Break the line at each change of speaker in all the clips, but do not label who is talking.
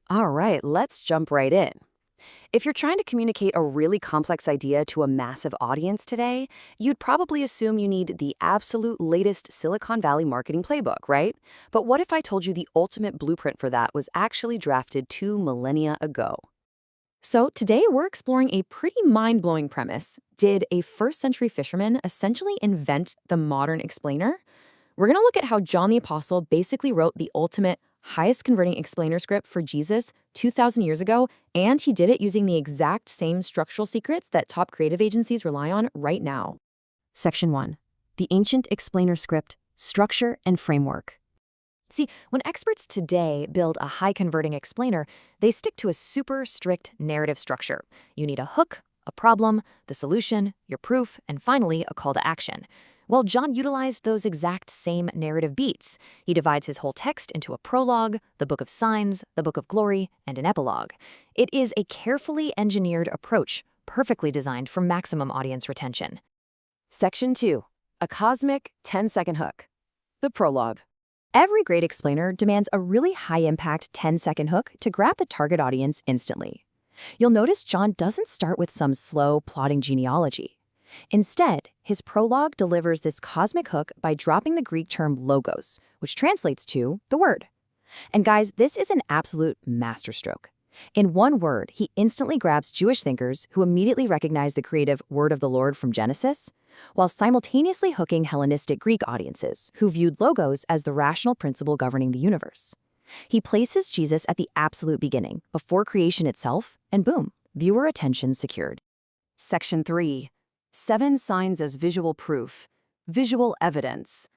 All right, let's jump right in. If you're trying to communicate a really complex idea to a massive audience today, you'd probably assume you need the absolute latest Silicon Valley marketing playbook, right? But what if I told you the ultimate blueprint for that was actually drafted 2 millennia ago? So today we're exploring a pretty mind-blowing premise. Did a first-century fisherman essentially invent the modern explainer? We're going to look at how John the Apostle basically wrote the ultimate, highest converting explainer script for Jesus 2,000 years ago, and he did it using the exact same structural secrets that top creative agencies rely on right now. Section 1. The Ancient Explainer Script, Structure and Framework. See, when experts today build a high-converting explainer, they stick to a super strict narrative structure. You need a hook, a problem, the solution, your proof, and finally, a call to action. Well, John utilized those exact same narrative beats. He divides his whole text into a prologue, the book of signs, the book of glory, and an epilogue. It is a carefully engineered approach, perfectly designed for maximum audience retention. Section 2. A cosmic 10-second hook. The prologue. Every great explainer demands a really high-impact 10-second hook to grab the target audience instantly. You'll notice John doesn't start with some slow, plodding genealogy. Instead, his prologue delivers this cosmic hook by dropping the Greek term logos, which translates to the word. And guys, this is an absolute masterstroke. In one word, he instantly grabs Jewish thinkers who immediately recognize the creative word of the Lord from Genesis, while simultaneously hooking Hellenistic Greek audiences who viewed logos as the rational principle governing the universe. He places Jesus at the absolute beginning, before creation itself, and boom, viewer attention secured. Section 3. 7 signs as visual proof. Visual evidence.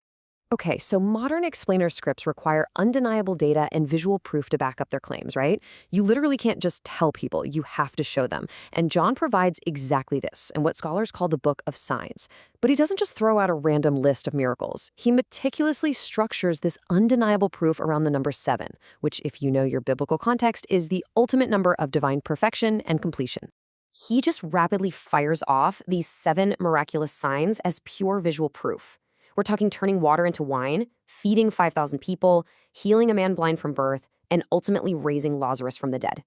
Okay, so modern explainer scripts require undeniable data and visual proof to back up their claims, right? You literally can't just tell people, you have to show them. And John provides exactly this in what scholars call the book of signs. But he doesn't just throw out a random list of miracles. He meticulously structures this undeniable proof around the number 7, which, if you know your biblical context, is the ultimate number of divine perfection and completion. He just rapidly fires off these 7 miraculous signs as pure visual proof. We're talking turning water into wine, feeding 5,000 people, healing a man blind from birth, and ultimately raising Lazarus from the dead.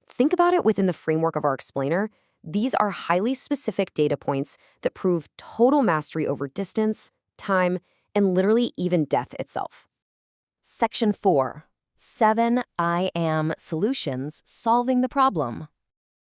Think about it within the framework of our explainer. These are highly specific data points that prove total mastery over distance, time, and literally even death itself. Section 4. 7 I am solutions solving the problem.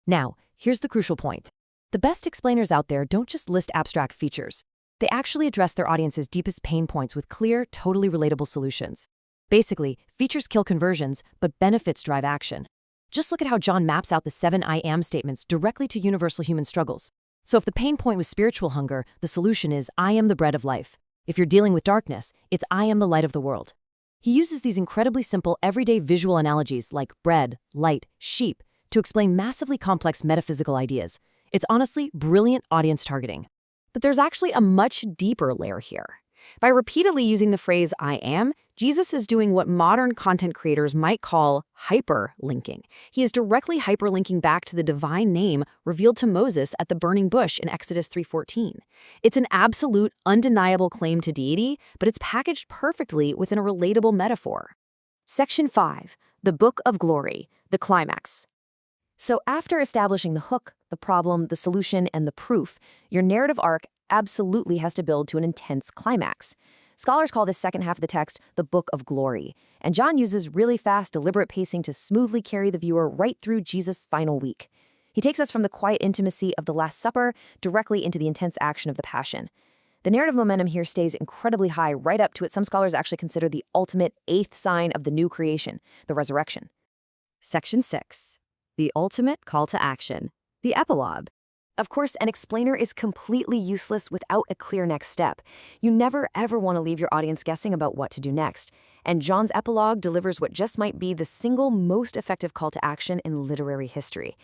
Now, here's the crucial point. The best explainers out there don't just list abstract features. They actually address their audience's deepest pain points with clear, totally relatable solutions. Basically, features kill conversions, but benefits drive action. Just look at how John maps out the 7 I am statements directly to universal human struggles. So if the pain point was spiritual hunger, the solution is I am the bread of life. If you're dealing with darkness, it's I am the light of the world. He uses these incredibly simple, everyday visual analogies like bread, light, sheep, to explain massively complex metaphysical ideas. It's honestly brilliant audience targeting. But there's actually a much deeper layer here. By repeatedly using the phrase I am, Jesus is doing what modern content creators might call hyperlinking. He is directly hyperlinking back to the divine name revealed to Moses at the burning bush in Exodus 3:14. It's an absolute, undeniable claim to deity, but it's packaged perfectly within a relatable metaphor. Section 5. The Book of Glory, the climax. So after establishing the hook, the problem, the solution, and the proof, your narrative arc absolutely has to build to an intense climax. Scholars call this second half of the text the Book of Glory, and John uses really fast, deliberate pacing to smoothly carry the viewer right through Jesus' final week. He takes us from the quiet intimacy of the Last Supper directly into the intense action of the Passion. The narrative momentum here stays incredibly high right up to what some scholars actually consider the ultimate 8th sign of the new creation, the resurrection. Section 6. The ultimate call to action, the epilogue. Of course, an explainer is completely useless without a clear next step. You never ever want to leave your audience guessing about what to do next. And John's epilogue delivers what just might be the single most effective call to action in literary history.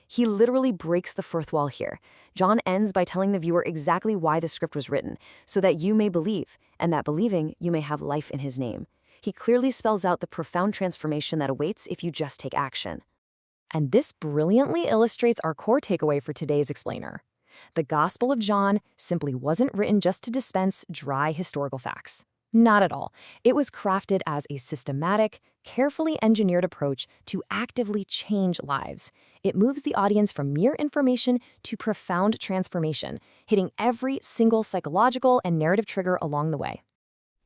He literally breaks the fourth wall here. John ends by telling the viewer exactly why the script was written, so that you may believe, and that believing you may have life in his name. He clearly spells out the profound transformation that awaits if you just take action. And this brilliantly illustrates our core takeaway for today's explainer. The Gospel of John simply wasn't written just to dispense dry historical facts. Not at all. It was crafted as a systematic, carefully engineered approach to actively change lives. It moves the audience from mere information to profound transformation, hitting every single psychological and narrative trigger along the way.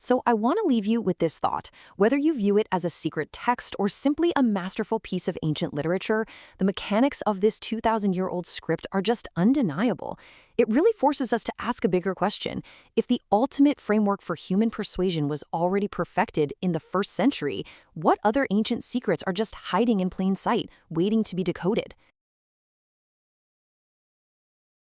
So I want to leave you with this thought. Whether you view it as a secret text or simply a masterful piece of ancient literature, the mechanics of this 2,000-year-old script are just undeniable. It really forces us to ask a bigger question. If the ultimate framework for human persuasion was already perfected in the 1st century, what other ancient secrets are just hiding in plain sight, waiting to be decoded?